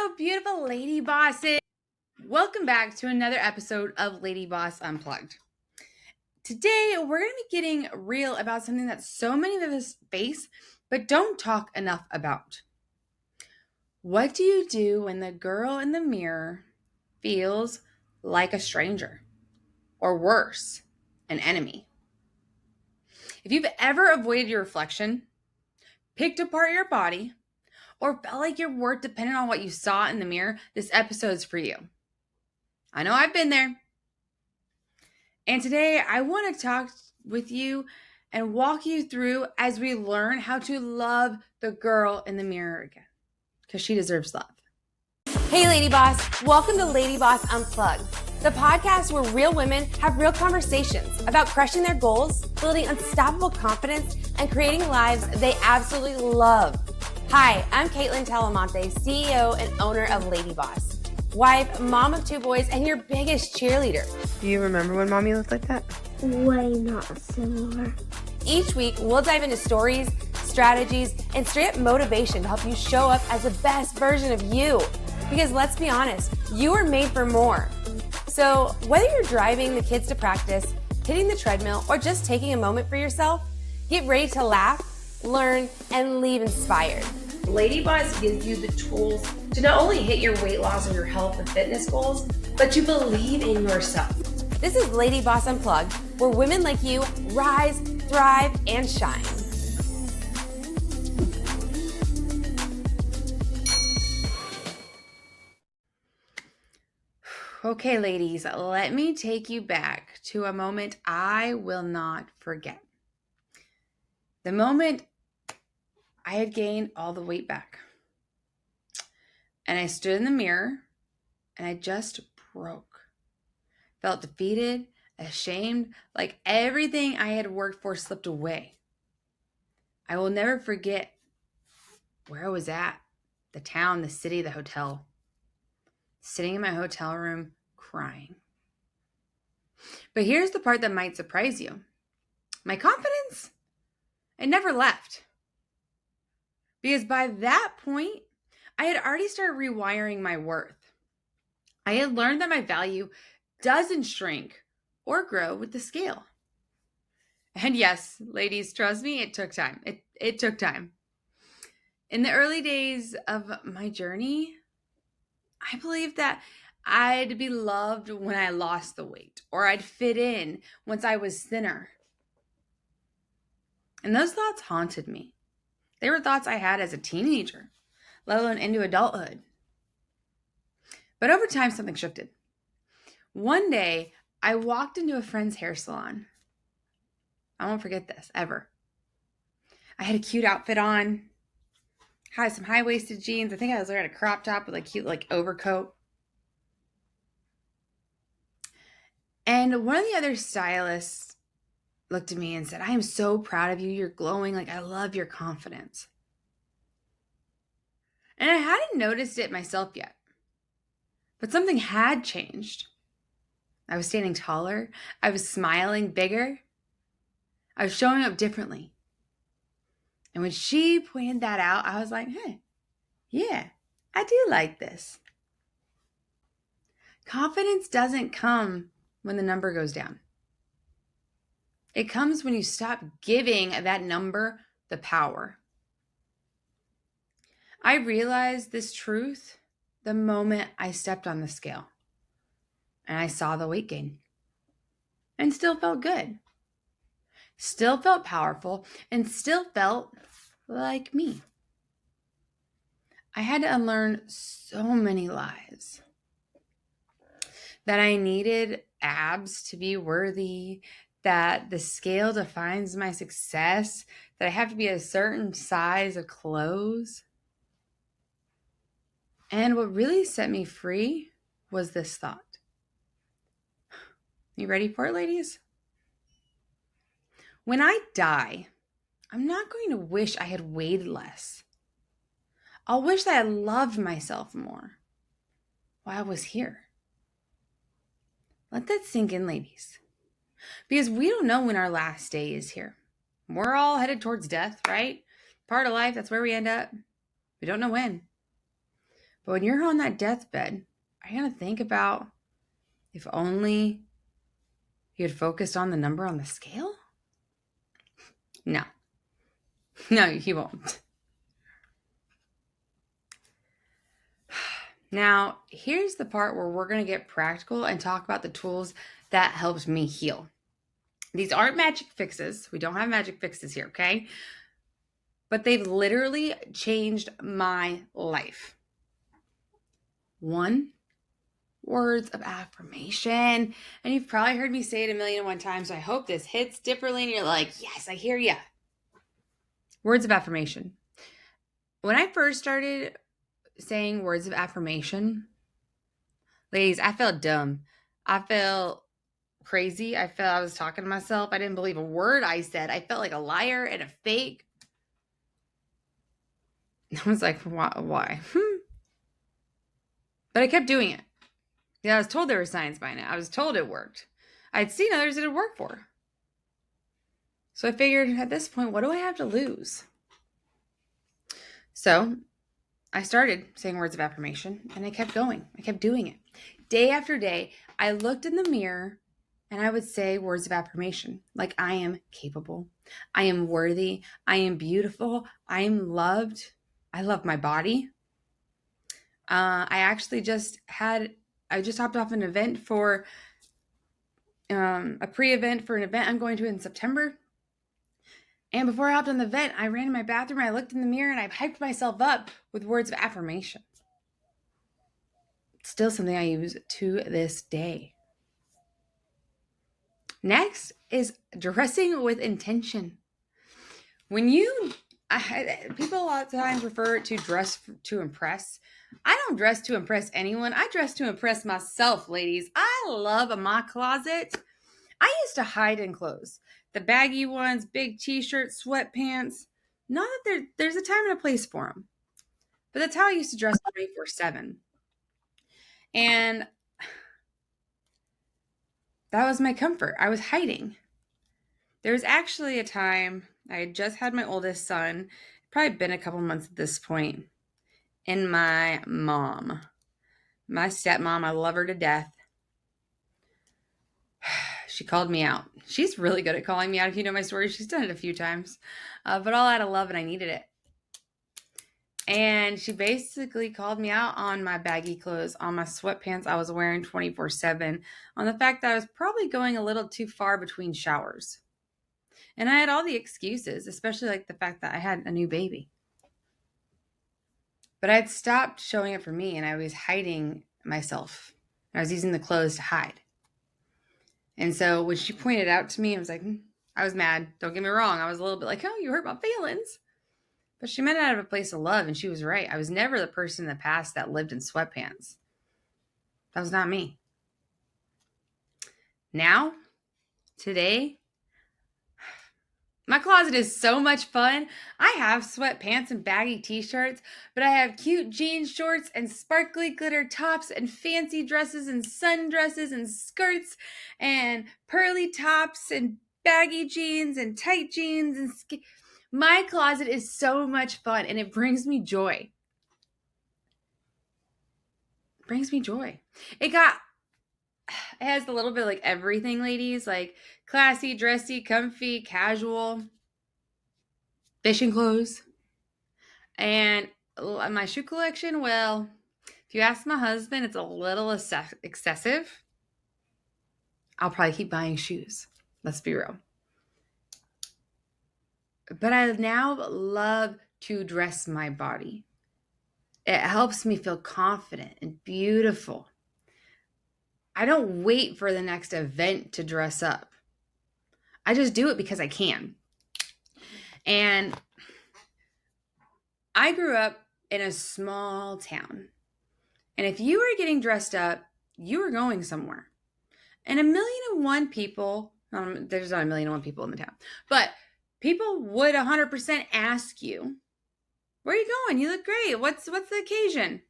Hello, beautiful lady bosses. Welcome back to another episode of LadyBoss Unplugged. Today, we're going to be getting real about something that so many of us face, but don't talk enough about. What do you do when the girl in the mirror feels like a stranger? Or worse, an enemy? If you've ever avoided your reflection, picked apart your body, or felt like your worth depended on what you saw in the mirror, this episode is for you. I know I've been there. And today I want to talk with you and walk you through as we learn how to love the girl in the mirror again, because she deserves love. Hey, Lady Boss. Welcome to Lady Boss Unplugged, the podcast where real women have real conversations about crushing their goals, building unstoppable confidence, and creating lives they absolutely love. Hi, I'm Kaitlyn Talamonte, CEO and owner of Lady Boss, wife, mom of 2 boys, and your biggest cheerleader. Do you remember when Mommy looked like that? Way not similar. Each week, we'll dive into stories, strategies, and straight up motivation to help you show up as the best version of you. Because let's be honest, you are made for more. So whether you're driving the kids to practice, hitting the treadmill, or just taking a moment for yourself, get ready to laugh, learn, and leave inspired. LadyBoss gives you the tools to not only hit your weight loss or your health and fitness goals, but to believe in yourself. This is Lady Boss Unplugged, where women like you rise, thrive, and shine. Okay, ladies, let me take you back to a moment I will not forget. The moment I had gained all the weight back. And I stood in the mirror and I just broke. Felt defeated, ashamed, like everything I had worked for slipped away. I will never forget where I was at, the town, the city, the hotel. Sitting in my hotel room crying. But here's the part that might surprise you. My confidence, it never left. Because by that point, I had already started rewiring my worth. I had learned that my value doesn't shrink or grow with the scale. And yes, ladies, trust me, it took time. It took time. In the early days of my journey, I believed that I'd be loved when I lost the weight, or I'd fit in once I was thinner. And those thoughts haunted me. They were thoughts I had as a teenager, let alone into adulthood. But over time, something shifted. One day, I walked into a friend's hair salon. I won't forget this, ever. I had a cute outfit on, had some high-waisted jeans. I think I was wearing a crop top with a cute overcoat. And one of the other stylists looked at me and said, "I am so proud of you. You're glowing. I love your confidence." And I hadn't noticed it myself yet. But something had changed. I was standing taller. I was smiling bigger. I was showing up differently. And when she pointed that out, I was like, hey, yeah, I do like this. Confidence doesn't come when the number goes down. It comes when you stop giving that number the power. I realized this truth the moment I stepped on the scale and I saw the weight gain and still felt good, still felt powerful, and still felt like me. I had to unlearn so many lies. That I needed abs to be worthy, that the scale defines my success, that I have to be a certain size of clothes. And what really set me free was this thought. You ready for it, ladies? When I die, I'm not going to wish I had weighed less. I'll wish that I loved myself more while I was here. Let that sink in, ladies. Because we don't know when our last day is here. We're all headed towards death, right? Part of life, that's where we end up. We don't know when. But when you're on that deathbed, are you going to think about if only you had focused on the number on the scale? No. No, you won't. Now, here's the part where we're going to get practical and talk about the tools that helped me heal. These aren't magic fixes. We don't have magic fixes here, okay? But they've literally changed my life. 1, words of affirmation. And you've probably heard me say it 1,000,001 times, so I hope this hits differently and you're like, yes, I hear ya. Words of affirmation. When I first started saying words of affirmation, ladies, I felt dumb. I felt crazy. I felt I was talking to myself. I didn't believe a word I said. I felt like a liar and a fake. I was like, why? But I kept doing it. Yeah, I was told there were signs behind it. I was told it worked. I'd seen others that it worked for. So I figured at this point, what do I have to lose? So I started saying words of affirmation and I kept going. I kept doing it. Day after day, I looked in the mirror and I would say words of affirmation like I am capable. I am worthy. I am beautiful. I am loved. I love my body. I just hopped off an event for a pre-event for an event I'm going to in September. And before I hopped on the event, I ran in my bathroom, I looked in the mirror, and I hyped myself up with words of affirmation. It's still something I use to this day. Next is dressing with intention. People a lot of times refer to dress to impress. I don't dress to impress anyone. I dress to impress myself, ladies. I love my closet. I used to hide in clothes. The baggy ones, big t-shirts, sweatpants. Not that there's a time and a place for them. But that's how I used to dress 24/7. And that was my comfort. I was hiding. There was actually a time I had just had my oldest son, probably been a couple months at this point, and my stepmom, I love her to death. She called me out. She's really good at calling me out. If you know my story, she's done it a few times, but all out of love, and I needed it. And she basically called me out on my baggy clothes, on my sweatpants I was wearing 24/7, on the fact that I was probably going a little too far between showers. And I had all the excuses, especially like the fact that I had a new baby. But I had stopped showing up for me, and I was hiding myself. I was using the clothes to hide. And so when she pointed out to me, I was like, I was mad. Don't get me wrong. I was a little bit like, oh, you hurt my feelings. But she meant it out of a place of love, and she was right. I was never the person in the past that lived in sweatpants. That was not me. Now, today, my closet is so much fun. I have sweatpants and baggy t-shirts, but I have cute jean shorts and sparkly glitter tops and fancy dresses and sundresses and skirts and pearly tops and baggy jeans and tight jeans and my closet is so much fun, and it brings me joy. It brings me joy. It has a little bit of like everything, ladies, like classy, dressy, comfy, casual, fishing clothes. And my shoe collection, well, if you ask my husband, it's a little excessive. I'll probably keep buying shoes. Let's be real. But I now love to dress my body. It helps me feel confident and beautiful. I don't wait for the next event to dress up. I just do it because I can. And I grew up in a small town. And if you were getting dressed up, you were going somewhere. And 1,000,001 people, there's not 1,000,001 people in the town, but people would 100% ask you, where are you going? You look great. What's the occasion?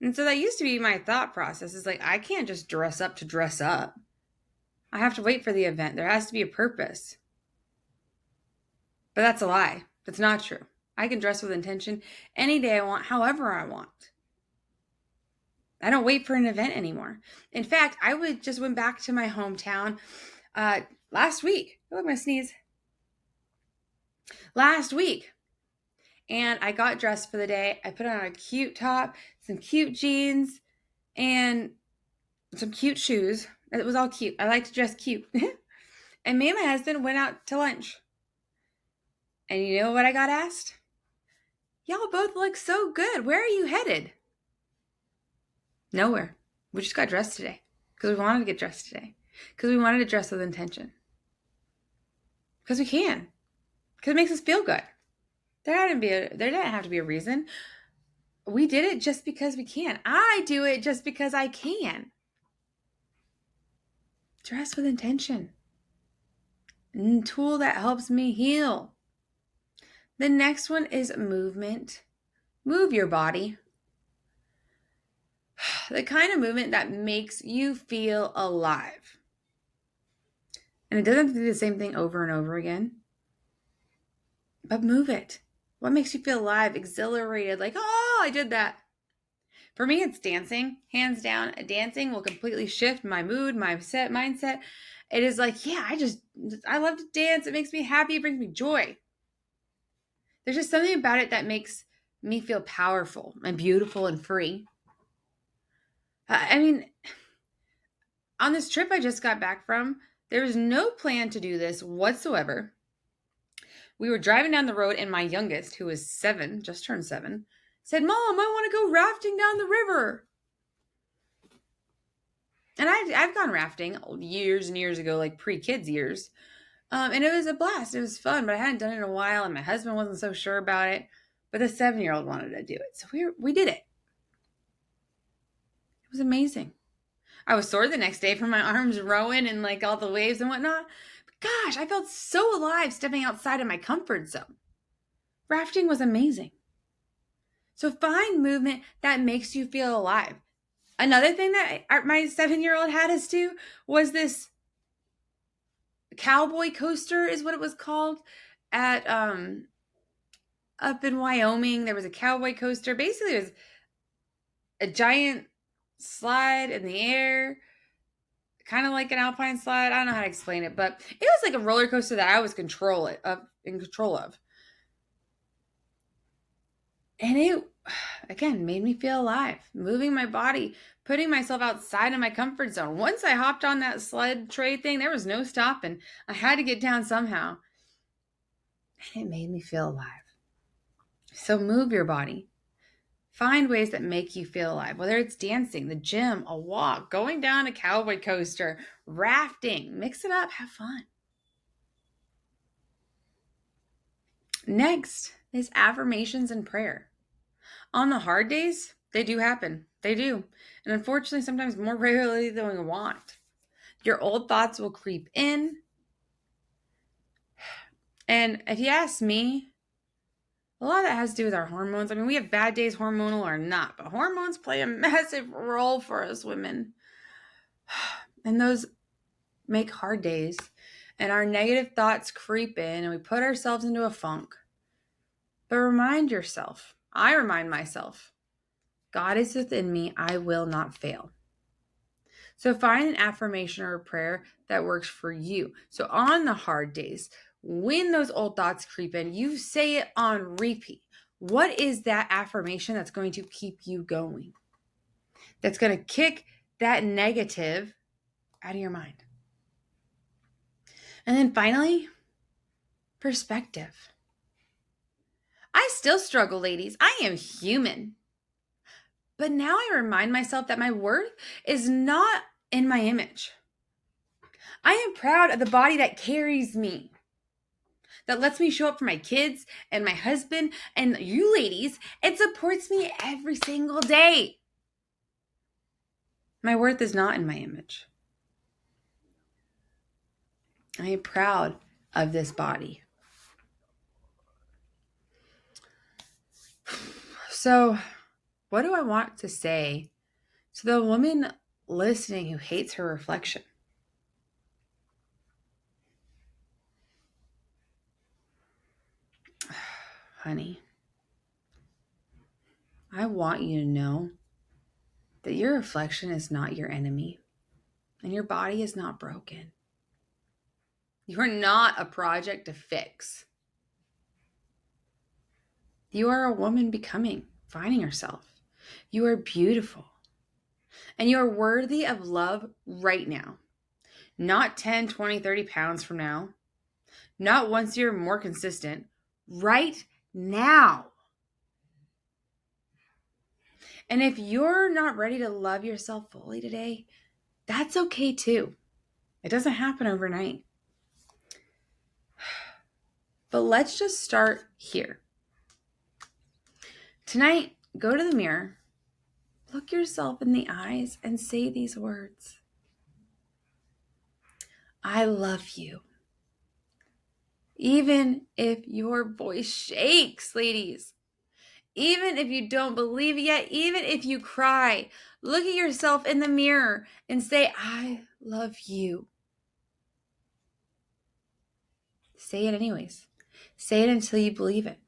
And so that used to be my thought process. Is like, I can't just dress up to dress up. I have to wait for the event. There has to be a purpose. But that's a lie. That's not true. I can dress with intention any day I want, however I want. I don't wait for an event anymore. In fact, just went back to my hometown last week. Oh, I'm going to sneeze. Last week. And I got dressed for the day. I put on a cute top, some cute jeans, and some cute shoes. It was all cute. I like to dress cute. And me and my husband went out to lunch. And you know what I got asked? Y'all both look so good. Where are you headed? Nowhere. We just got dressed today. Because we wanted to get dressed today. Because we wanted to dress with intention. Because we can. Because it makes us feel good. There didn't have to be a reason. We did it just because we can. I do it just because I can. Dress with intention. A tool that helps me heal. The next one is movement. Move your body. The kind of movement that makes you feel alive. And it doesn't have to do the same thing over and over again. But move it. What makes you feel alive, exhilarated, like, oh, I did that. For me, it's dancing. Hands down, dancing will completely shift my mood, my mindset. It is like, yeah, I love to dance. It makes me happy. It brings me joy. There's just something about it that makes me feel powerful and beautiful and free. I mean, on this trip I just got back from, there was no plan to do this whatsoever. We were driving down the road and my youngest, who was 7, just turned 7, said, Mom, I want to go rafting down the river. And I've gone rafting years and years ago, like pre-kids years. And it was a blast. It was fun, but I hadn't done it in a while and my husband wasn't so sure about it. But the 7-year-old wanted to do it. So we did it. It was amazing. I was sore the next day from my arms rowing and like all the waves and whatnot. But gosh, I felt so alive stepping outside of my comfort zone. Rafting was amazing. So find movement that makes you feel alive. Another thing that my 7-year-old had us do was this cowboy coaster is what it was called at up in Wyoming. There was a cowboy coaster. Basically, it was a giant slide in the air, kind of like an alpine slide. I don't know how to explain it, but it was like a roller coaster that I was in control of. And it, again, made me feel alive, moving my body, putting myself outside of my comfort zone. Once I hopped on that sled tray thing, there was no stopping. I had to get down somehow. And it made me feel alive. So move your body. Find ways that make you feel alive, whether it's dancing, the gym, a walk, going down a cowboy coaster, rafting. Mix it up. Have fun. Next is affirmations and prayer. On the hard days, they do happen. They do. And unfortunately, sometimes more regularly than we want. Your old thoughts will creep in. And if you ask me, a lot of that has to do with our hormones. I mean, we have bad days, hormonal or not, but hormones play a massive role for us women. And those make hard days. And our negative thoughts creep in and we put ourselves into a funk. But remind yourself, I remind myself, God is within me, I will not fail. So find an affirmation or a prayer that works for you. So on the hard days, when those old thoughts creep in, you say it on repeat. What is that affirmation that's going to keep you going? That's going to kick that negative out of your mind. And then finally, perspective. I still struggle, ladies. I am human. But now I remind myself that my worth is not in my image. I am proud of the body that carries me, that lets me show up for my kids and my husband and you ladies. It supports me every single day. My worth is not in my image. I am proud of this body. So, what do I want to say to the woman listening who hates her reflection? Honey, I want you to know that your reflection is not your enemy and your body is not broken. You are not a project to fix. You are a woman becoming, finding herself. You are beautiful. And you are worthy of love right now. Not 10, 20, 30 pounds from now. Not once you're more consistent. Right now. And if you're not ready to love yourself fully today, that's okay too. It doesn't happen overnight. But let's just start here. Tonight, go to the mirror, look yourself in the eyes, and say these words. I love you. Even if your voice shakes, ladies. Even if you don't believe it yet, even if you cry, look at yourself in the mirror and say, I love you. Say it anyways. Say it until you believe it,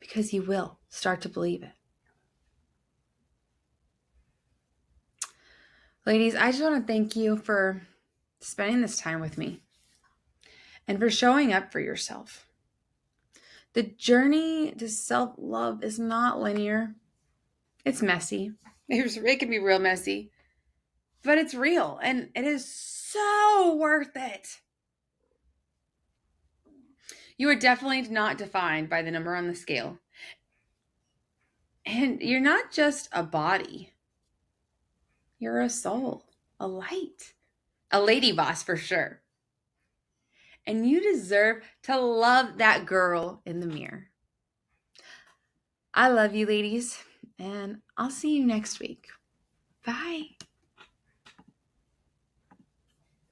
because you will start to believe it. Ladies, I just want to thank you for spending this time with me and for showing up for yourself. The journey to self-love is not linear. It's messy. It can be real messy, but it's real and it is so worth it. You are definitely not defined by the number on the scale. And you're not just a body. You're a soul, a light, a lady boss for sure. And you deserve to love that girl in the mirror. I love you, ladies, and I'll see you next week. Bye.